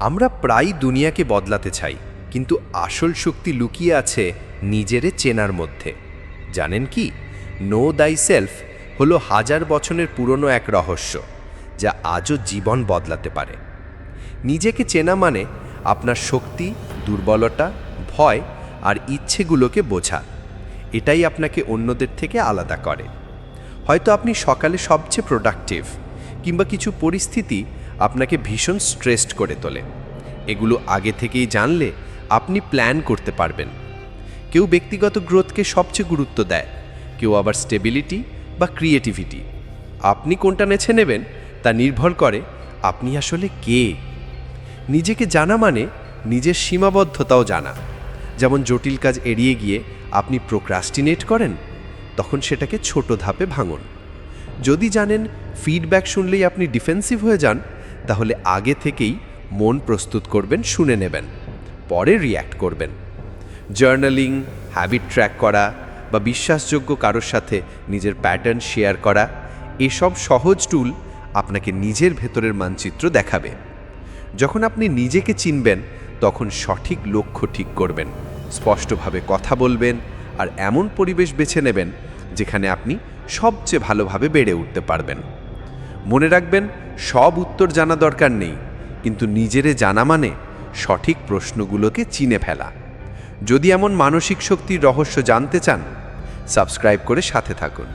আমরা প্রায় দুনিয়াকে বদলাতে চাই, কিন্তু আসল শক্তি লুকিয়ে আছে নিজেরে চেনার মধ্যে। জানেন কি, নো দাই সেলফ হলো হাজার বছরের পুরনো এক রহস্য, যা আজও জীবন বদলাতে পারে। নিজেকে চেনা মানে আপনার শক্তি, দুর্বলতা, ভয় আর ইচ্ছেগুলোকে বোঝা। এটাই আপনাকে অন্যদের থেকে আলাদা করে। হয়তো আপনি সকালে সবচেয়ে প্রোডাক্টিভ, কিংবা কিছু পরিস্থিতি আপনাকে ভীষণ স্ট্রেসড করে তোলে। এগুলো আগে থেকেই জানলে আপনি প্ল্যান করতে পারবেন। কেউ ব্যক্তিগত গ্রোথকে সবচেয়ে গুরুত্ব দেয়, কেউ আবার স্টেবিলিটি বা ক্রিয়েটিভিটি। আপনি কোনটা বেছে নেবেন তা নির্ভর করে আপনি আসলে কে। নিজেকে জানা মানে নিজের সীমাবদ্ধতাও জানা। যেমন জটিল কাজ এড়িয়ে গিয়ে আপনি প্রোক্রাস্টিনেট করেন, তখন সেটাকে ছোট ধাপে ভাঙুন। যদি জানেন ফিডব্যাক শুনলেই আপনি ডিফেন্সিভ হয়ে যান, তাহলে আগে থেকেই মন প্রস্তুত করবেন, শুনে নেবেন, পরে রিয়্যাক্ট করবেন। জার্নালিং, হ্যাবিট ট্র্যাক করা বা বিশ্বাসযোগ্য কারোর সাথে নিজের প্যাটার্ন শেয়ার করা, এসব সহজ টুল আপনাকে নিজের ভেতরের মানচিত্র দেখাবে। যখন আপনি নিজেকে চিনবেন, তখন সঠিক লক্ষ্য ঠিক করবেন, স্পষ্টভাবে কথা বলবেন আর এমন পরিবেশ বেছে নেবেন যেখানে আপনি সবচেয়ে ভালোভাবে বেড়ে উঠতে পারবেন। মনে রাখবেন, সব উত্তর জানা দরকার নেই, কিন্তু নিজেরে জানা মানে সঠিক প্রশ্নগুলোকে চিনে ফেলা। যদি এমন মানসিক শক্তির রহস্য জানতে চান, সাবস্ক্রাইব করে সাথে থাকুন।